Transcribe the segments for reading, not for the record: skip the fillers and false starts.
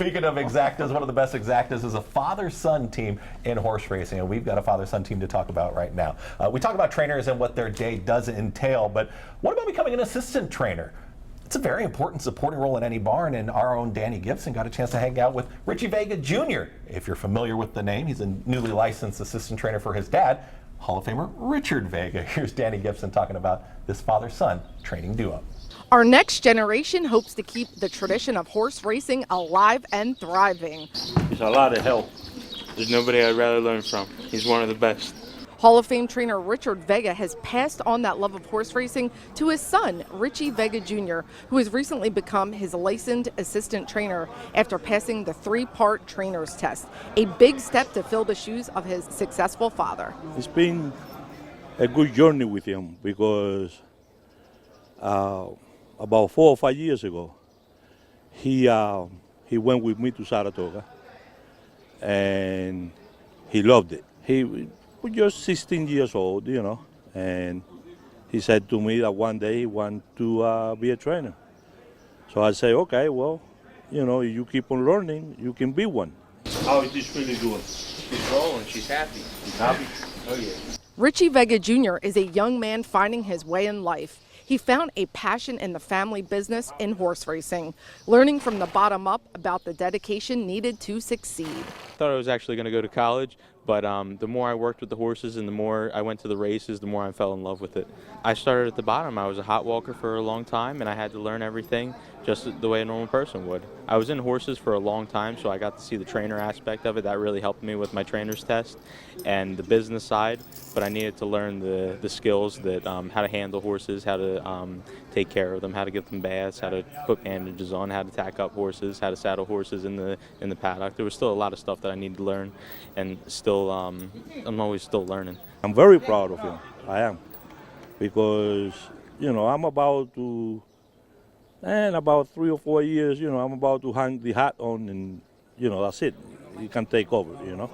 Speaking of exactas, one of the best exactas is a father-son team in horse racing, and we've got a father-son team to talk about right now. We talk about trainers and what their day does entail, but what about becoming an assistant trainer? It's a very important supporting role in any barn, and our own Danny Gibson got a chance to hang out with Richie Vega Jr. If you're familiar with the name, he's a newly licensed assistant trainer for his dad, Hall of Famer Richard Vega. Here's Danny Gibson talking about this father-son training duo. Our next generation hopes to keep the tradition of horse racing alive and thriving. He's a lot of help. There's nobody I'd rather learn from. He's one of the best. Hall of Fame trainer Richard Vega has passed on that love of horse racing to his son, Richie Vega Jr., who has recently become his licensed assistant trainer after passing the 3-part trainer's test, a big step to fill the shoes of his successful father. It's been a good journey with him because about 4 or 5 years ago, he went with me to Saratoga, and he loved it. He was just 16 years old, you know, and he said to me that one day he wanted to be a trainer. So I say, okay, well, you know, if you keep on learning, you can be one. How is this really doing? She's rolling. She's happy. She's happy? Oh, yeah. Richie Vega Jr. is a young man finding his way in life. He found a passion in the family business in horse racing, learning from the bottom up about the dedication needed to succeed. I thought I was actually going to go to college, but the more I worked with the horses and the more I went to the races, the more I fell in love with it. I started at the bottom. I was a hot walker for a long time, and I had to learn everything just the way a normal person would. I was in horses for a long time, so I got to see the trainer aspect of it. That really helped me with my trainer's test and the business side, but I needed to learn the skills that how to handle horses, how to take care of them, how to get them baths, how to put bandages on, how to tack up horses, how to saddle horses in the paddock. There was still a lot of stuff that I needed to learn, and still I'm always still learning. I'm very proud of him. I am, because you know I'm about to. And about 3 or 4 years, you know, I'm about to hang the hat on, and, you know, that's it. He can take over, you know.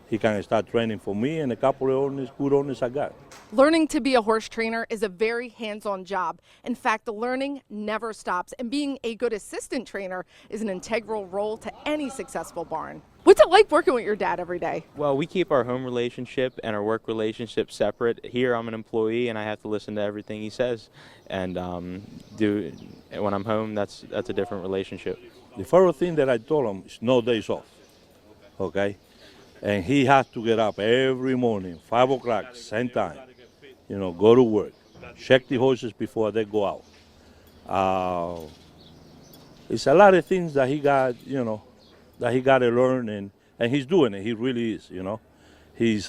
He can start training for me and a couple of good owners I got. Learning to be a horse trainer is a very hands-on job. In fact, the learning never stops, and being a good assistant trainer is an integral role to any successful barn. What's it like working with your dad every day? Well, we keep our home relationship and our work relationship separate. Here I'm an employee and I have to listen to everything he says, and when I'm home, that's a different relationship. The first thing that I told him is no days off, okay? And he has to get up every morning, 5 o'clock, same time, you know, go to work, check the horses before they go out. It's a lot of things that he got, you know, that he got to learn, and he's doing it. He really is, you know. He's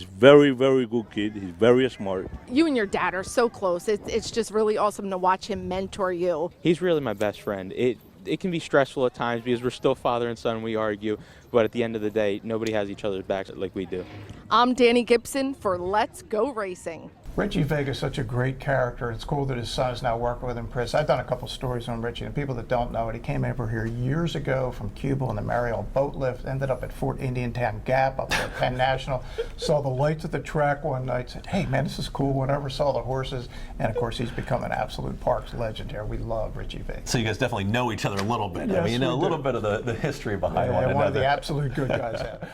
very, very good kid. He's very smart. You and your dad are so close. It's just really awesome to watch him mentor you. He's really my best friend. It can be stressful at times because we're still father and son, we argue, but at the end of the day, nobody has each other's backs like we do. I'm Danny Gibson for Let's Go Racing. Richie Vega is such a great character. It's cool that his son is now working with him, Chris. I've done a couple stories on Richie, and people that don't know it, he came over here years ago from Cuba on the Mariel boat lift, ended up at Fort Indiantown Gap up at Penn National, saw the lights at the track one night, said, hey man, this is cool, whatever, saw the horses, and of course he's become an absolute Parx legend here. We love Richie Vega. So you guys definitely know each other a little bit. Yes, I mean, you know a little do. bit of the history behind one another. One of the absolute good guys out.